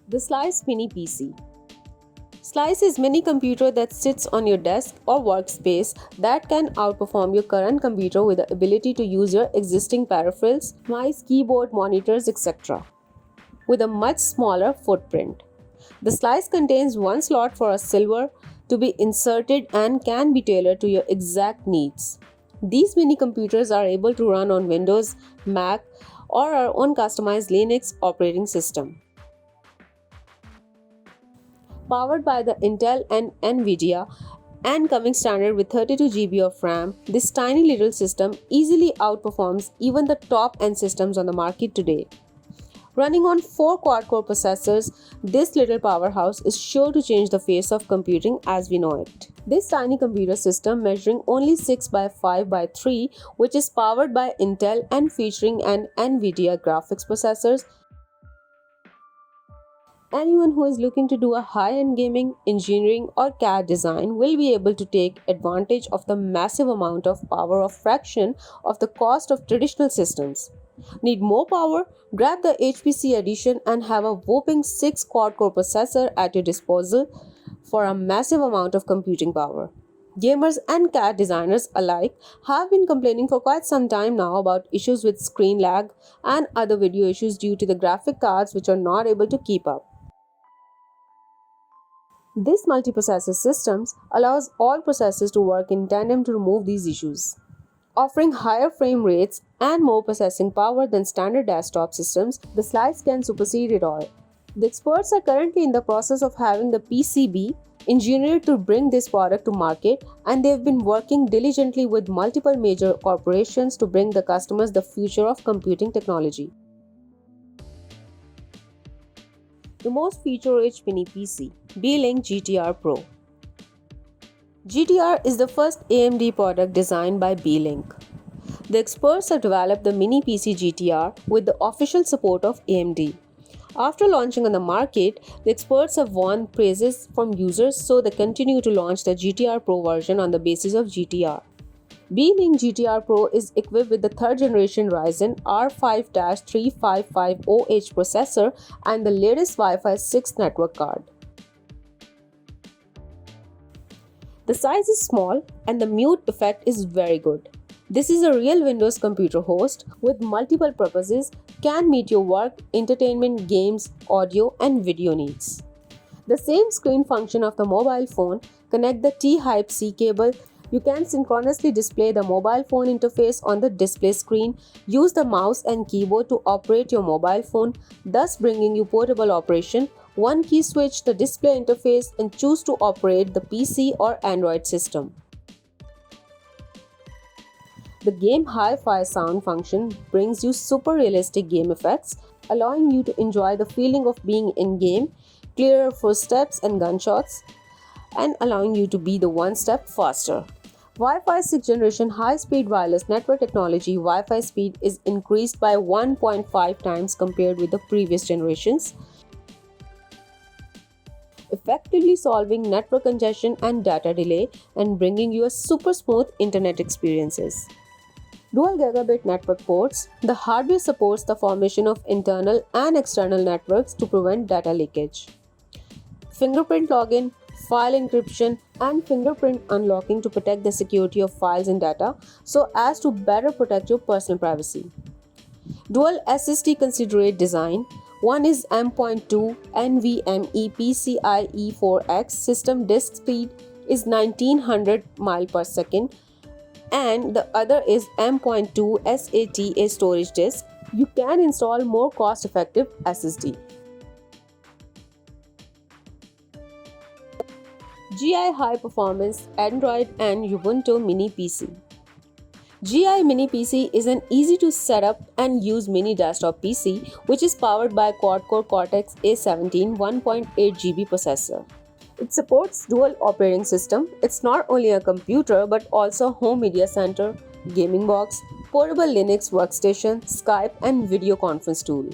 The Slice Mini PC. Slice is mini computer that sits on your desk or workspace that can outperform your current computer with the ability to use your existing peripherals, mice, keyboard, monitors, etc. with a much smaller footprint. The Slice contains one slot for a silver to be inserted and can be tailored to your exact needs. These mini computers are able to run on Windows, Mac, or our own customized Linux operating system. Powered by the Intel and Nvidia and coming standard with 32 GB of RAM, this tiny little system easily outperforms even the top end systems on the market today. Running on 4 quad-core processors, this little powerhouse is sure to change the face of computing as we know it. This tiny computer system, measuring only 6 by 5 by 3, which is powered by Intel and featuring an Nvidia graphics processors. Anyone who is looking to do a high-end gaming, engineering or CAD design will be able to take advantage of the massive amount of power of fraction of the cost of traditional systems. Need more power? Grab the HPC edition and have a whopping 6 quad-core processor at your disposal for a massive amount of computing power. Gamers and CAD designers alike have been complaining for quite some time now about issues with screen lag and other video issues due to the graphic cards which are not able to keep up. This multiprocessor systems allows all processors to work in tandem to remove these issues. Offering higher frame rates and more processing power than standard desktop systems, the Slice can supersede it all. The experts are currently in the process of having the PCB engineered to bring this product to market, and they've been working diligently with multiple major corporations to bring the customers the future of computing technology. The most feature-rich mini PC, Beelink GTR Pro. GTR is the first AMD product designed by Beelink. The experts have developed the mini PC GTR with the official support of AMD. After launching on the market, the experts have won praises from users, so they continue to launch the GTR Pro version on the basis of GTR. Beelink GTR Pro is equipped with the 3rd generation Ryzen R5-3550H processor and the latest Wi-Fi 6 network card. The size is small and the mute effect is very good. This is a real Windows computer host with multiple purposes, can meet your work, entertainment, games, audio and video needs. The same screen function of the mobile phone, connect the Type-C cable. You can synchronously display the mobile phone interface on the display screen, use the mouse and keyboard to operate your mobile phone, thus bringing you portable operation. One key switch the display interface and choose to operate the PC or Android system. The Game Hi-Fi sound function brings you super realistic game effects, allowing you to enjoy the feeling of being in-game, clearer footsteps and gunshots, and allowing you to be the one step faster. Wi-Fi 6th generation high-speed wireless network technology Wi-Fi speed is increased by 1.5 times compared with the previous generations, effectively solving network congestion and data delay and bringing you a super smooth internet experiences. Dual gigabit network ports. The hardware supports the formation of internal and external networks to prevent data leakage. Fingerprint login, file encryption, and fingerprint unlocking to protect the security of files and data so as to better protect your personal privacy. Dual SSD considerate design. One is M.2 NVMe PCIe 4X system disk speed is 1900 mps and the other is M.2 SATA storage disk. You can install more cost-effective SSD. GI High Performance Android and Ubuntu Mini PC. GI Mini PC is an easy to set up and use mini desktop PC which is powered by quad-core Cortex A17 1.8 GB processor. It supports dual operating system. It's not only a computer but also home media center, gaming box, portable Linux workstation, Skype and video conference tool.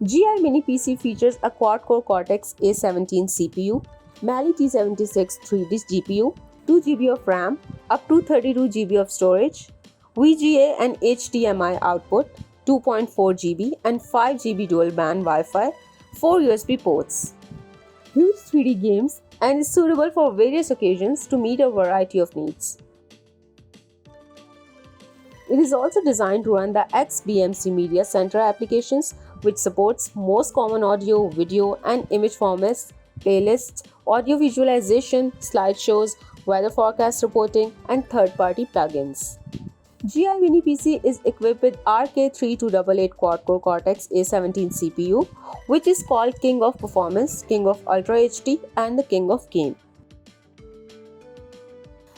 GI Mini PC features a quad-core Cortex A17 CPU, Mali T76 3D GPU, 2 GB of RAM, up to 32 GB of storage, VGA and HDMI output, 2.4 GB and 5 GB dual band Wi-Fi, 4 USB ports, huge 3D games, and is suitable for various occasions to meet a variety of needs. It is also designed to run the XBMC Media Center applications, which supports most common audio, video, and image formats, playlists, audio visualization, slideshows, weather forecast reporting, and third-party plugins. GI Mini PC is equipped with RK3288 quad-core Cortex-A17 CPU, which is called King of Performance, King of Ultra HD, and the King of Game.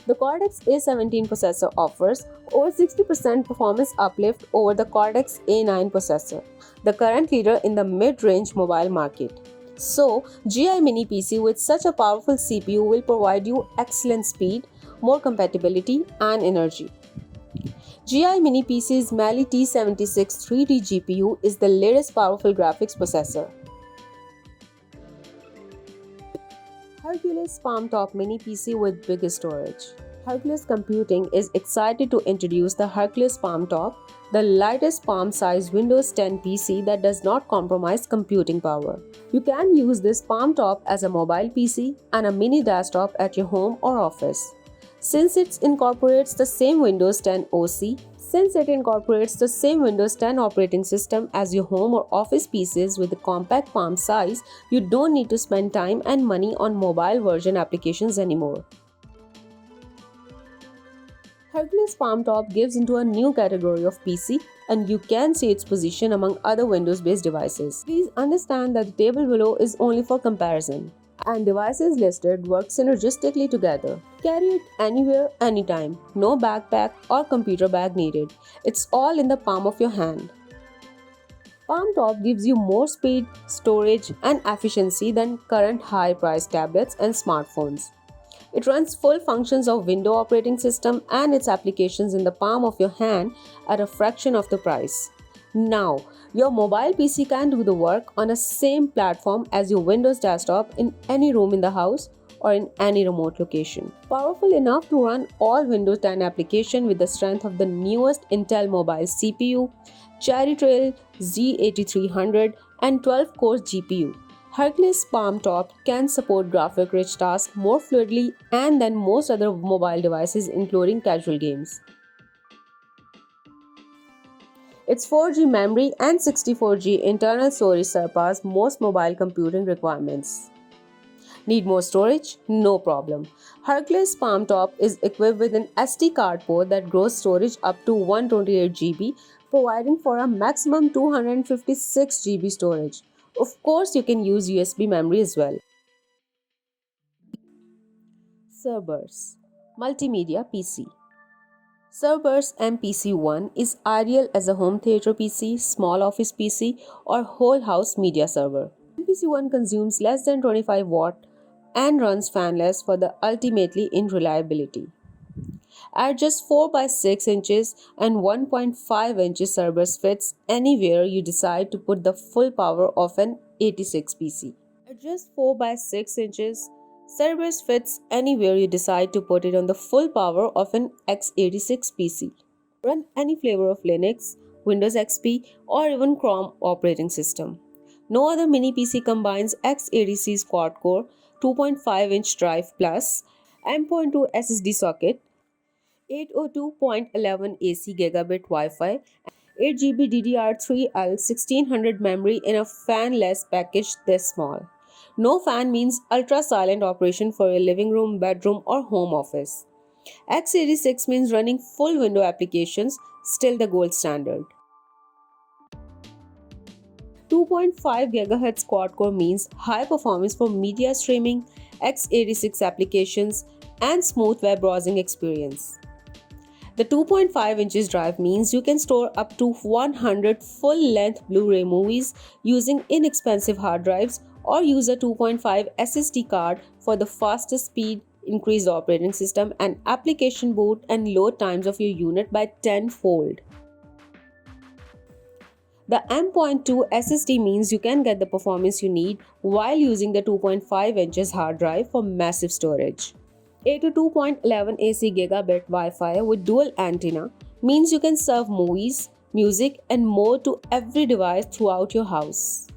The Cortex-A17 processor offers over 60% performance uplift over the Cortex-A9 processor, the current leader in the mid-range mobile market. So, GI Mini PC with such a powerful CPU will provide you excellent speed, more compatibility, and energy. GI Mini PC's Mali T76 3D GPU is the latest powerful graphics processor. Hercules Palm Top Mini PC with bigger storage. Hercules Computing is excited to introduce the Hercules Palm Top, the lightest palm-sized Windows 10 PC that does not compromise computing power. You can use this Palm Top as a mobile PC and a mini desktop at your home or office. Since it incorporates the same Windows 10 operating system as your home or office PCs with a compact palm size, you don't need to spend time and money on mobile version applications anymore. Hercules Palm Top gives into a new category of PC, and you can see its position among other Windows-based devices. Please understand that the table below is only for comparison, and devices listed work synergistically together. Carry it anywhere, anytime. No backpack or computer bag needed. It's all in the palm of your hand. Palm Top gives you more speed, storage, and efficiency than current high-priced tablets and smartphones. It runs full functions of Windows operating system and its applications in the palm of your hand at a fraction of the price. Now, your mobile PC can do the work on a same platform as your Windows desktop in any room in the house or in any remote location. Powerful enough to run all Windows 10 applications with the strength of the newest Intel mobile CPU, Cherry Trail Z8300 and 12-core GPU. Hercules Palm Top can support graphic-rich tasks more fluidly and than most other mobile devices, including casual games. Its 4G memory and 64G internal storage surpass most mobile computing requirements. Need more storage? No problem. Hercules Palm Top is equipped with an SD card port that grows storage up to 128 GB, providing for a maximum 256 GB storage. Of course, you can use USB memory as well. Cerberus Multimedia PC. Cerberus MPC-1 is ideal as a home theater PC, small office PC, or whole house media server. MPC-1 consumes less than 25 watt and runs fanless for the ultimately in reliability. At just 4 by 6 inches and 1.5 inches, Cerberus fits anywhere you decide to put the full power of an 86 PC. At just 4 by 6 inches, Cerberus fits anywhere you decide to put it on the full power of an x86 PC. Run any flavor of Linux, Windows XP, or even Chrome operating system. No other mini PC combines x86's quad-core 2.5-inch drive plus M.2 SSD socket, 802.11 AC gigabit Wi-Fi, 8GB DDR3L 1600 memory in a fan-less package this small. No fan means ultra-silent operation for your living room, bedroom, or home office. x86 means running full window applications, still the gold standard. 2.5 GHz quad-core means high performance for media streaming, x86 applications, and smooth web browsing experience. The 2.5 inches drive means you can store up to 100 full-length Blu-ray movies using inexpensive hard drives, or use a 2.5 SSD card for the fastest speed, increased operating system, and application boot and load times of your unit by 10-fold. The M.2 SSD means you can get the performance you need while using the 2.5 inches hard drive for massive storage. 802.11 AC gigabit Wi-Fi with dual antenna means you can serve movies, music, and more to every device throughout your house.